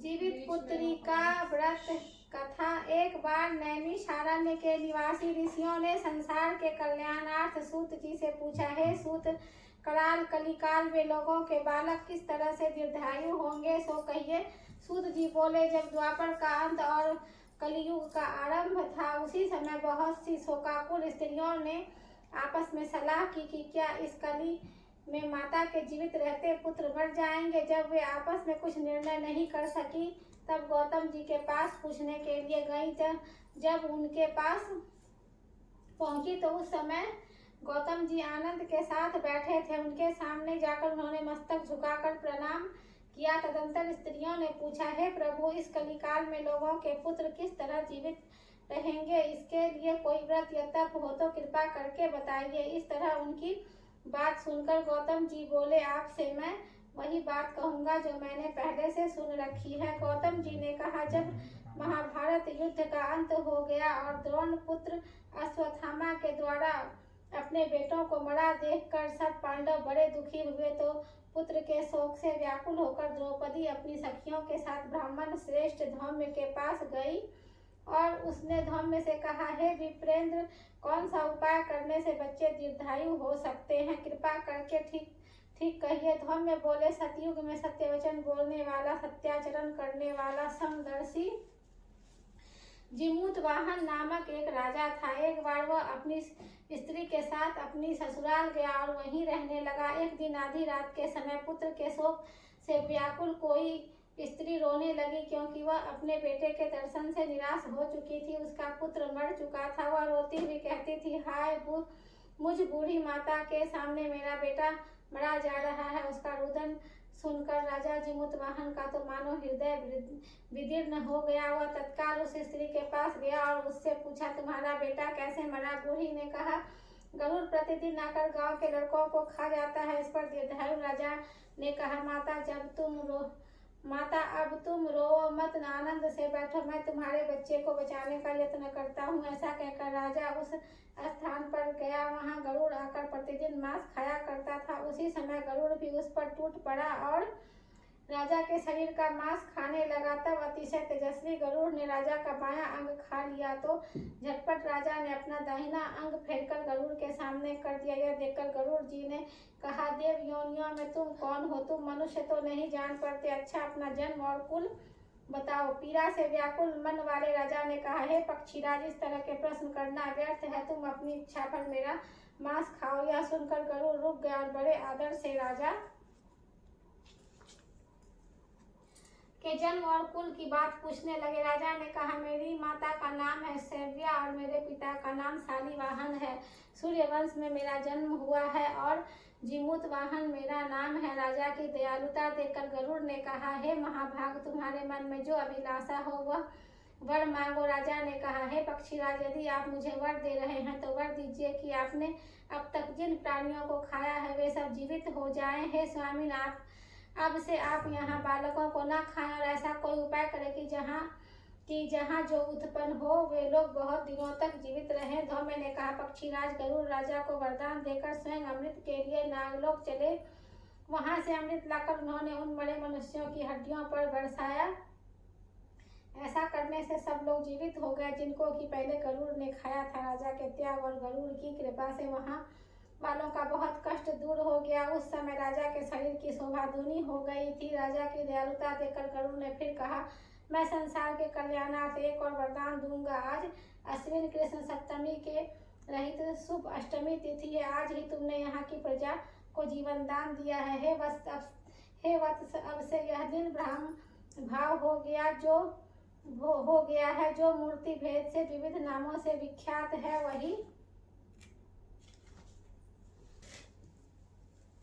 जीवित पुत्री का व्रत कथा। एक बार नैमिषारण्य के निवासी ऋषियों ने संसार के कल्याणार्थ सूत जी से पूछा, हे सूत, कराल कलिकाल में लोगों के बालक किस तरह से दीर्घायु होंगे, सो कहिए। सूत जी बोले, जब द्वापर का अंत और कलियुग का आरंभ था, उसी समय बहुत सी शोकाकुल स्त्रियों ने आपस में सलाह की कि क्या इस कली में माता के जीवित रहते पुत्र मर जाएंगे। जब वे आपस में कुछ निर्णय नहीं कर सकी, तब गौतम जी के पास पूछने के लिए गई। जब उनके पास पहुंची तो उस समय गौतम जी आनंद के साथ बैठे थे। उनके सामने जाकर उन्होंने मस्तक झुकाकर प्रणाम किया। तदंतर स्त्रियों ने पूछा, हे प्रभु, इस कलिकाल में लोगों के पुत्र किस तरह जीवित रहेंगे, इसके लिए कोई व्रत या तप हो तो कृपा करके बताइए। इस तरह उनकी बात सुनकर गौतम जी बोले, आपसे मैं वही बात कहूंगा जो मैंने पहले से सुन रखी है। गौतम जी ने कहा, जब महाभारत युद्ध का अंत हो गया और द्रोण पुत्र अश्वत्थामा के द्वारा अपने बेटों को मरा देखकर सब पांडव बड़े दुखी हुए, तो पुत्र के शोक से व्याकुल होकर द्रौपदी अपनी सखियों के साथ ब्राह्मण श्रेष्ठ धौम्य के पास गई और उसने धौम्य से कहा, हे विप्रेंद्र, कौन सा उपाय करने से बच्चे दीर्घायु हो सकते हैं, कृपा करके ठीक कहिए। धौम्य बोले, सतयुग में सत्यवचन बोलने वाला, सत्याचरण करने वाला, समदर्शी जिमूतवाहन नामक एक राजा था। एक बार वह अपनी स्त्री के साथ अपनी ससुराल गया और वहीं रहने लगा। एक दिन आधी रात के समय पुत्र के शोक से व्याकुल कोई स्त्री रोने लगी, क्योंकि वह अपने बेटे के दर्शन से निराश हो चुकी थी। उसका पुत्र मर चुका था। वह रोती हुई कहती थी, हाय मुझ बूढ़ी माता के सामने मेरा बेटा मरा जा रहा है। उसका रुदन सुनकर राजा जिमूतवाहन का तो मानो हृदय विदीर्ण हो गया। वह तत्काल उस स्त्री के पास गया और उससे पूछा, तुम्हारा बेटा कैसे मरा। बूढ़ी ने कहा, गरुड़ प्रतिदिन आकर गांव के लड़कों को खा जाता है। इस पर दीर्घायु राजा ने कहा, माता अब तुम रो मत, आनंद से बैठो, मैं तुम्हारे बच्चे को बचाने का यत्न करता हूँ। ऐसा कहकर राजा उस स्थान पर गया। वहां गरुड़ आकर प्रतिदिन मांस खाया करता था। उसी समय गरुड़ भी उस पर टूट पड़ा और राजा के शरीर का मांस खाने लगा। तब अतिशय तेजस्वी गरुड़ ने राजा का बायां अंग खा लिया, तो झटपट राजा ने अपना दाहिना अंग फेरकर गरुड़ के सामने कर दिया। यह देखकर गरुड़ जी ने कहा, देव योनियों में तुम कौन हो, तुम मनुष्य तो नहीं जान पड़ते। अच्छा, अपना जन्म और कुल बताओ। पीड़ा से व्याकुल मन वाले राजा ने कहा, हे पक्षीराज, इस तरह के प्रश्न करना व्यर्थ है, तुम अपनी इच्छा पर मेरा मांस खाओ। यह सुनकर गरुड़ रुक गया और बड़े आदर से राजा के जन्म और कुल की बात पूछने लगे। राजा ने कहा, मेरी माता का नाम है शैव्या और मेरे पिता का नाम शालिवाहन है। सूर्यवंश में मेरा जन्म हुआ है और जिमूतवाहन मेरा नाम है। राजा की दयालुता देखकर गरुड़ ने कहा, हे महाभाग, तुम्हारे मन में जो अभिलाषा हो वह वर मांगो। राजा ने कहा, हे पक्षीराज, यदि आप मुझे वर दे रहे हैं तो वर दीजिए कि आपने अब तक जिन प्राणियों को खाया है वे सब जीवित हो जाएं। हे स्वामी, अब से आप यहाँ बालकों को न खाएं और ऐसा कोई उपाय करें कि जहाँ जो उत्पन्न हो वे लोग बहुत दिनों तक जीवित रहें। धौम्य ने कहा, पक्षीराज, गरुड़ राजा को वरदान देकर स्वयं अमृत के लिए नागलोक चले। वहां से अमृत लाकर उन्होंने उन मरे मनुष्यों की हड्डियों पर बरसाया। ऐसा करने से सब लोग जीवित हो गए जिनको कि पहले गरुड़ ने खाया था। राजा के त्याग और गरुड़ की कृपा से वहां वालों का बहुत कष्ट दूर हो गया। उस समय राजा के शरीर की शोभा दूनी हो गई थी। राजा की दयालुता देखकर गरुड़ ने फिर कहा, मैं संसार के कल्याणार्थ एक और वरदान दूंगा। आज अश्विन कृष्ण सप्तमी के रहित शुभ अष्टमी तिथि है। आज ही तुमने यहाँ की प्रजा को जीवन दान दिया है। हे वत्स, अब से यह दिन ब्रह्म भाव हो गया है, जो मूर्ति भेद से विविध नामों से विख्यात है, वही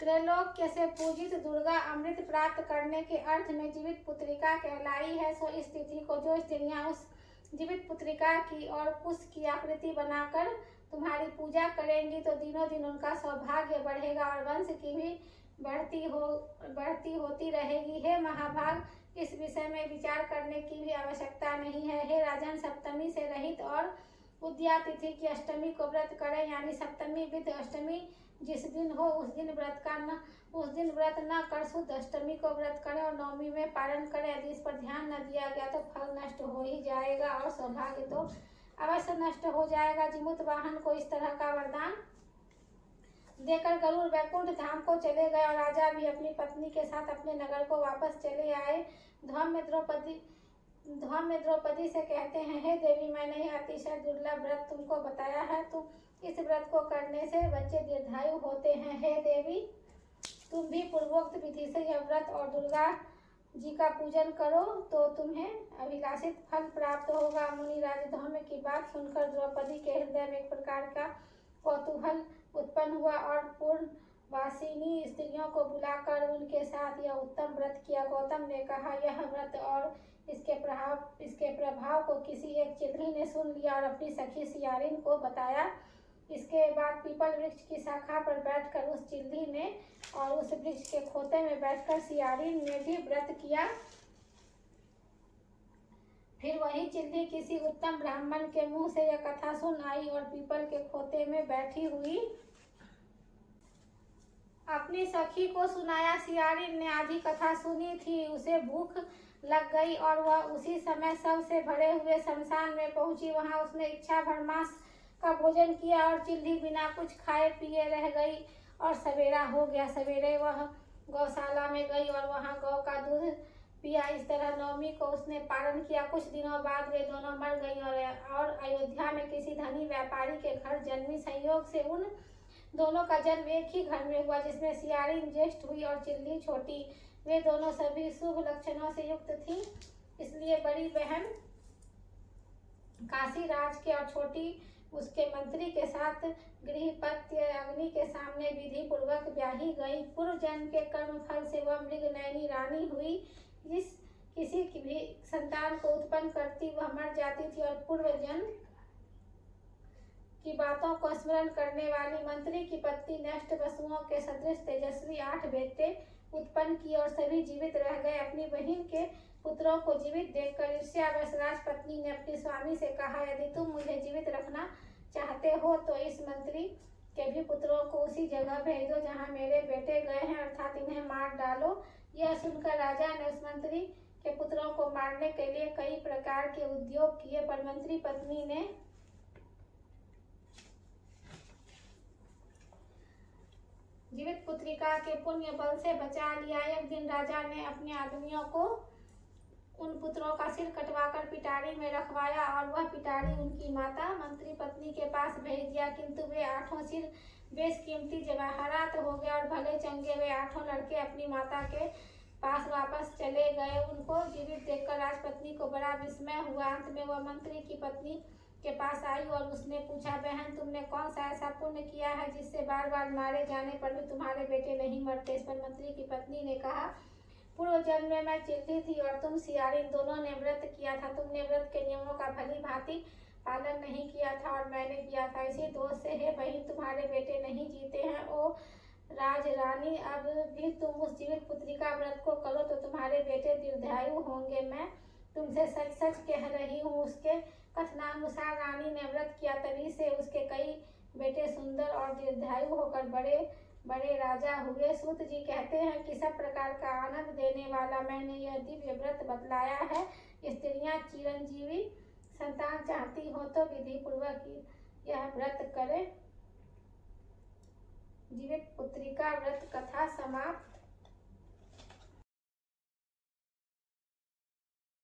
त्रैलोक्य से पूजित दुर्गा अमृत प्राप्त करने के अर्थ में जीवित पुत्रिका कहलाई है। सो इस तिथि को जो स्त्रियां उस जीवित पुत्रिका की और कुश की आकृति बनाकर तुम्हारी पूजा करेंगी तो दिनों दिन उनका सौभाग्य बढ़ेगा और वंश की भी बढ़ती होती रहेगी। हे महाभाग, इस विषय में विचार करने की भी आवश्यकता नहीं है। हे राजन, सप्तमी से रहित और उद्या तिथि की अष्टमी को व्रत करें, यानी सप्तमी विद अष्टमी जिस दिन हो उस दिन व्रत न कर शुद्ध अष्टमी को व्रत करें और नवमी में पारण करें। यदि इस पर ध्यान न दिया गया तो फल नष्ट हो ही जाएगा और सौभाग्य तो अवश्य नष्ट हो जाएगा। जिमुत वाहन को इस तरह का वरदान देकर गरुड़ वैकुंठ धाम को चले गए और राजा भी अपनी पत्नी के साथ अपने नगर को वापस चले आए। धौम्य द्रौपदी से कहते हैं, हे देवी, मैंने यह अतिशय दुर्लभ व्रत तुमको बताया है। तुम इस व्रत को करने से बच्चे दीर्घायु होते हैं। हे देवी, तुम भी पूर्वोक्त विधि से यह व्रत और दुर्गा जी का पूजन करो तो तुम्हें अभिलाषित फल प्राप्त होगा। मुनिराज धौम्य की बात सुनकर द्रौपदी के हृदय में एक प्रकार का कौतूहल उत्पन्न हुआ और पूर्णवासिनी स्त्रियों को बुलाकर उनके साथ यह उत्तम व्रत किया। गौतम ने कहा, यह व्रत और इसके प्रभाव को किसी एक चिल्ली ने सुन लिया और अपनी सखी सियारिन को बताया। इसके बाद पीपल वृक्ष की शाखा पर बैठकर उस चिल्ली ने और उस वृक्ष के खोते में बैठकर सियारिन ने भी व्रत किया। फिर वही चिल्ली किसी उत्तम ब्राह्मण के मुंह से यह कथा सुन आई और पीपल के खोते में बैठी हुई अपनी सखी को सुनाया। सियारिन ने आधी कथा सुनी थी, उसे भूख लग गई और वह उसी समय सबसे भरे हुए शमशान में पहुंची। वहां उसने इच्छा भर मांस का भोजन किया और चिल्ली बिना कुछ खाए पिए रह गई और सवेरा हो गया। सवेरे वह गौशाला में गई और वहां गौ का दूध पिया। इस तरह नवमी को उसने पारण किया। कुछ दिनों बाद वे दोनों मर गई और अयोध्या में किसी धनी व्यापारी के घर जन्मी। संयोग से उन दोनों का जन्म एक ही घर में हुआ, जिसमें सियारिन ज्येष्ठ हुई और चिल्ली छोटी। वे दोनों सभी शुभ लक्षणों से युक्त थीं, इसलिए बड़ी बहन काशी राज के और छोटी उसके मंत्री के साथ गृहपत्य अग्नि के सामने विधि पूर्वक ब्याही गई। पूर्व जन्म के कर्म फल से वह मृगनयनी रानी हुई। जिस किसी की भी संतान को उत्पन्न करती वह मर जाती थी और पूर्व जन्म की बातों को स्मरण करने वाली मंत्री की पत्नी नष्ट वसुओं के सदृश तेजस्वी 8 बेटे उत्पन्न किए और सभी जीवित रह गए। अपनी बहन के पुत्रों को जीवित देखकर ईर्ष्यावश राजपत्नी ने अपने स्वामी से कहा, यदि तुम मुझे जीवित रखना चाहते हो तो इस मंत्री के भी पुत्रों को उसी जगह भेज दो जहाँ मेरे बेटे गए हैं, अर्थात इन्हें मार डालो। यह सुनकर राजा ने उस मंत्री के पुत्रों को मारने के लिए कई प्रकार के उद्योग किए, पर मंत्री पत्नी ने जीवित पुत्रिका के पुण्य बल से बचा लिया। एक दिन राजा ने अपने आदमियों को उन पुत्रों का सिर कटवाकर पिटारी में रखवाया और वह पिटारी उनकी माता मंत्री पत्नी के पास भेज दिया, किंतु वे 8 सिर बेशकीमती जवाहरात हो गए और भले चंगे वे 8 लड़के अपनी माता के पास वापस चले गए। उनको जीवित देखकर राजपत्नी को बड़ा विस्मय हुआ। अंत में वह मंत्री की पत्नी के पास आई और उसने पूछा, बहन, तुमने कौन सा ऐसा पुण्य किया है जिससे बार बार मारे जाने पर भी तुम्हारे बेटे नहीं मरते? इस पर मंत्री की पत्नी ने कहा, पूर्व जन्म में मैं चिल्ली थी और तुम सियारिन, दोनों ने व्रत किया था। तुमने व्रत के नियमों का भली भांति पालन नहीं किया था और मैंने किया था। इसी दोष से हे बहन, तुम्हारे बेटे नहीं जीते हैं। ओ राजरानी, अब भी तुम उस जीवित पुत्री का व्रत को करो तो तुम्हारे बेटे दीर्घायु होंगे। मैं तुमसे सच सच कह रही हूँ। उसके कथनानुसार रानी ने व्रत किया, तभी से उसके कई बेटे सुंदर और दीर्घायु होकर बड़े बड़े राजा हुए। सूत जी कहते हैं कि सब प्रकार का आनंद देने वाला मैंने यह दिव्य व्रत बतलाया है। स्त्रियां चिरंजीवी संतान चाहती हो तो विधि पूर्वक यह व्रत करें। जीवित पुत्रिका व्रत कथा समाप्त।